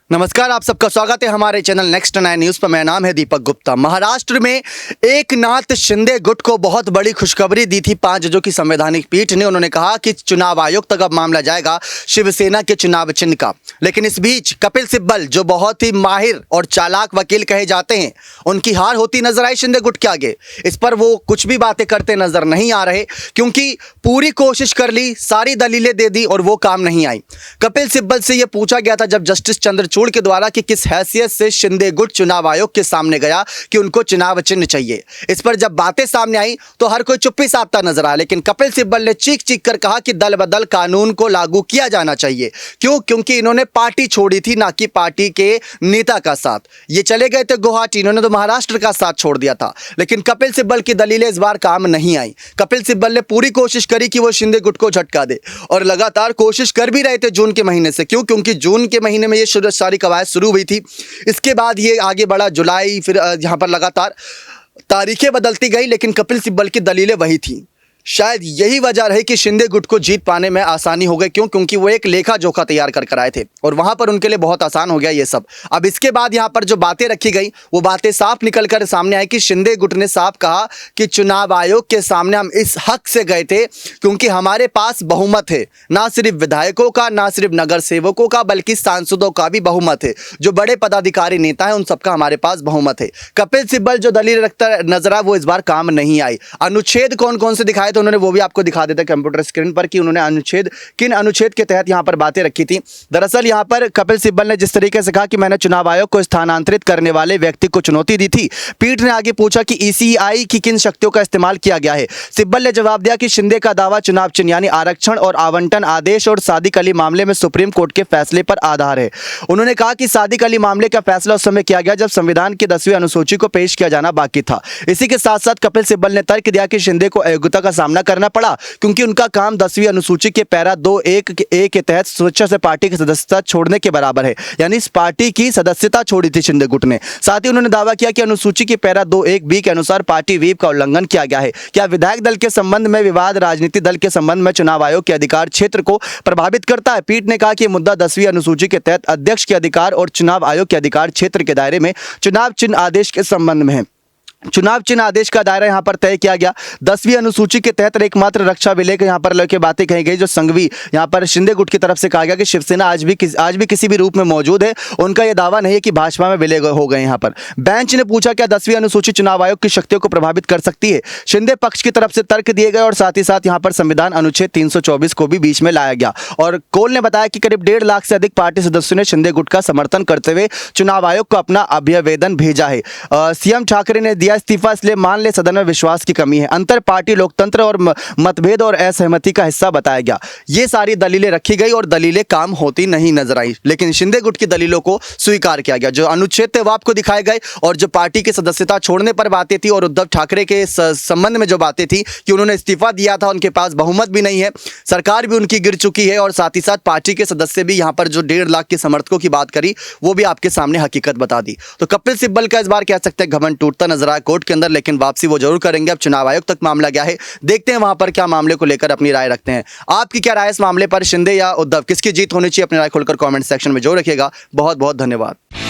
नमस्कार, आप सबका स्वागत है हमारे चैनल नेक्स्ट 9 न्यूज़ पर। मेरा नाम है दीपक गुप्ता। महाराष्ट्र में एकनाथ शिंदे गुट को बहुत बड़ी खुशखबरी दी थी 5 जजों की संवैधानिक पीठ ने। उन्होंने कहा कि चुनाव आयोग तक अब मामला जाएगा शिवसेना के चुनाव चिन्ह का। लेकिन इस बीच कपिल सिब्बल, जो बहुत ही माहिर और चालाक वकील कहे जाते हैं, उनकी हार होती नजर आई शिंदे गुट के आगे। इस पर वो कुछ भी बातें करते नजर नहीं आ रहे, क्योंकि पूरी कोशिश कर ली, सारी दलीलें दे दी और वो काम नहीं आई। कपिल सिब्बल से यह पूछा गया था जब जस्टिस चंद्रचूड़ के द्वारा कि किस हैसियत से शिंदे गुट चुनाव आयोग के सामने गया कि उनको चुनाव चिन्ह चाहिए। इस पर जब बातें सामने आई तो हर कोई चुप्पी साधता नजर आया, लेकिन कपिल सिब्बल ने चीख चीख कर कहा कि दल बदल कानून को लागू किया जाना चाहिए। क्यों? क्योंकि इन्होंने पार्टी छोड़ी थी, ना कि पार्टी के नेता का साथ। ये चले गए थे गुवाहाटी, इन्होंने तो महाराष्ट्र का साथ छोड़ दिया था। लेकिन कपिल सिब्बल की दलीलें इस बार काम नहीं आई। कपिल सिब्बल ने पूरी कोशिश करी कि वो शिंदे गुट को झटका दे, और लगातार कोशिश कर भी रहे थे जून के महीने से। क्यों? क्योंकि जून के महीने में ये सारी कवायद शुरू हुई थी। इसके बाद ये आगे बढ़ा जुलाई, फिर यहाँ पर लगातार तारीखें बदलती गई, लेकिन कपिल सिब्बल की दलीलें वही थी। शायद यही वजह रही कि शिंदे गुट को जीत पाने में आसानी हो गई। क्यों? क्योंकि वो एक लेखा जोखा तैयार कर आए थे और वहां पर उनके लिए बहुत आसान हो गया ये सब। अब इसके बाद यहां पर जो बातें रखी गई वो बातें साफ निकल कर सामने आई कि शिंदे गुट ने साफ कहा कि चुनाव आयोग के सामने हम इस हक से गए थे क्योंकि हमारे पास बहुमत है, ना सिर्फ विधायकों का, ना सिर्फ नगर सेवकों का, बल्कि सांसदों का भी बहुमत है। जो बड़े पदाधिकारी नेता है उन सबका हमारे पास बहुमत है। कपिल सिब्बल जो दलील रखता नजर आया वो इस बार काम नहीं आई। अनुच्छेद कौन कौन से दिखाए तो उन्होंने वो भी आपको दिखा देते कंप्यूटर स्क्रीन पर कि उन्होंने किन अनुच्छेद के तहत यहां पर बातें रखी थी। दरअसल यहां पर कपिल सिब्बल ने जिस तरीके से कहा कि मैंने चुनाव आयोग को स्थानांतरित करने वाले व्यक्ति को चुनौती दी थी, पीठ ने आगे पूछा कि ईसीआई की किन शक्तियों का इस्तेमाल किया गया है। सिब्बल ने जवाब दिया कि शिंदे का दावा चुनाव चिन्ह यानी आरक्षण और आवंटन आदेश और सादिक अली मामले में सुप्रीम कोर्ट के फैसले पर आधार है। उन्होंने कहा कि सादिक अली मामले का फैसला उस समय किया गया जब संविधान की 10वीं अनुसूची को पेश किया जाना बाकी था। इसी के साथ साथ कपिल सिब्बल ने तर्क दिया कि शिंदे को अयोग्यता का सामना करना पड़ा क्योंकि उनका काम 10वीं अनुसूची के पैरा 2(1)(a) के तहत स्वेच्छा से पार्टी की सदस्यता छोड़ने के बराबर है। यानी इस पार्टी की सदस्यता छोड़ी थी शिंदे गुट ने। साथ ही उन्होंने दावा किया कि अनुसूची के पैरा 2(1)(b) के अनुसार पार्टी व्हीप का उल्लंघन किया गया है। क्या विधायक दल के संबंध में विवाद राजनीतिक दल के संबंध में चुनाव आयोग के अधिकार क्षेत्र को प्रभावित करता है? पीठ ने कहा कि मुद्दा 10वीं अनुसूची के तहत अध्यक्ष के अधिकार और चुनाव आयोग के अधिकार क्षेत्र के दायरे में चुनाव चिन्ह आदेश के संबंध में है। चुनाव चिन्ह आदेश का दायरा यहां पर तय किया गया 10वीं अनुसूची के तहत एकमात्र रक्षा विलेख यहां पर लेके बातें कही गई जो संघवी यहां पर शिंदे गुट की तरफ से कहा गया कि शिवसेना आज भी किसी भी रूप में मौजूद है। उनका यह दावा नहीं है कि भाजपा में विलय हो गए। यहां पर बेंच ने पूछा क्या 10वीं अनुसूची चुनाव आयोग की शक्तियों को प्रभावित कर सकती है? शिंदे पक्ष की तरफ से तर्क दिए गए और साथ ही साथ यहां पर संविधान अनुच्छेद 324 को भी बीच में लाया गया। और कोल ने बताया कि करीब 1.5 लाख से अधिक पार्टी सदस्यों ने शिंदे गुट का समर्थन करते हुए चुनाव आयोग को अपना अभ्यवेदन भेजा है। सीएम ठाकरे ने इस्तीफा इसलिए मान ले सदन में विश्वास की कमी है। अंतर पार्टी लोकतंत्र और मतभेद और असहमति का हिस्सा बताया गया। ये सारी दलीलें रखी गई और दलीलें काम होती नहीं नजर आई, लेकिन शिंदे गुट की दलीलों को स्वीकार किया गया। जो अनुच्छेद थे वो आपको दिखाए गए और जो पार्टी की सदस्यता छोड़ने पर बातें थी और उद्धव ठाकरे के संबंध में जो बातें थी कि उन्होंने इस्तीफा दिया था, उनके पास बहुमत भी नहीं है, सरकार भी उनकी गिर चुकी है, और साथ ही साथ पार्टी के सदस्य भी यहां पर जो 1.5 लाख के समर्थकों की बात करी वो भी आपके सामने हकीकत बता दी। तो कपिल सिब्बल का इस बार कह सकते हैं घमंड टूटता नजर आया कोर्ट के अंदर, लेकिन वापसी वो जरूर करेंगे। अब चुनाव आयोग तक मामला गया है, देखते हैं वहां पर क्या मामले को लेकर अपनी राय रखते हैं। आपकी क्या राय इस मामले पर? शिंदे या उद्धव, किसकी जीत होनी चाहिए? अपनी राय खोलकर कमेंट सेक्शन में जरूर रखिएगा। बहुत बहुत धन्यवाद।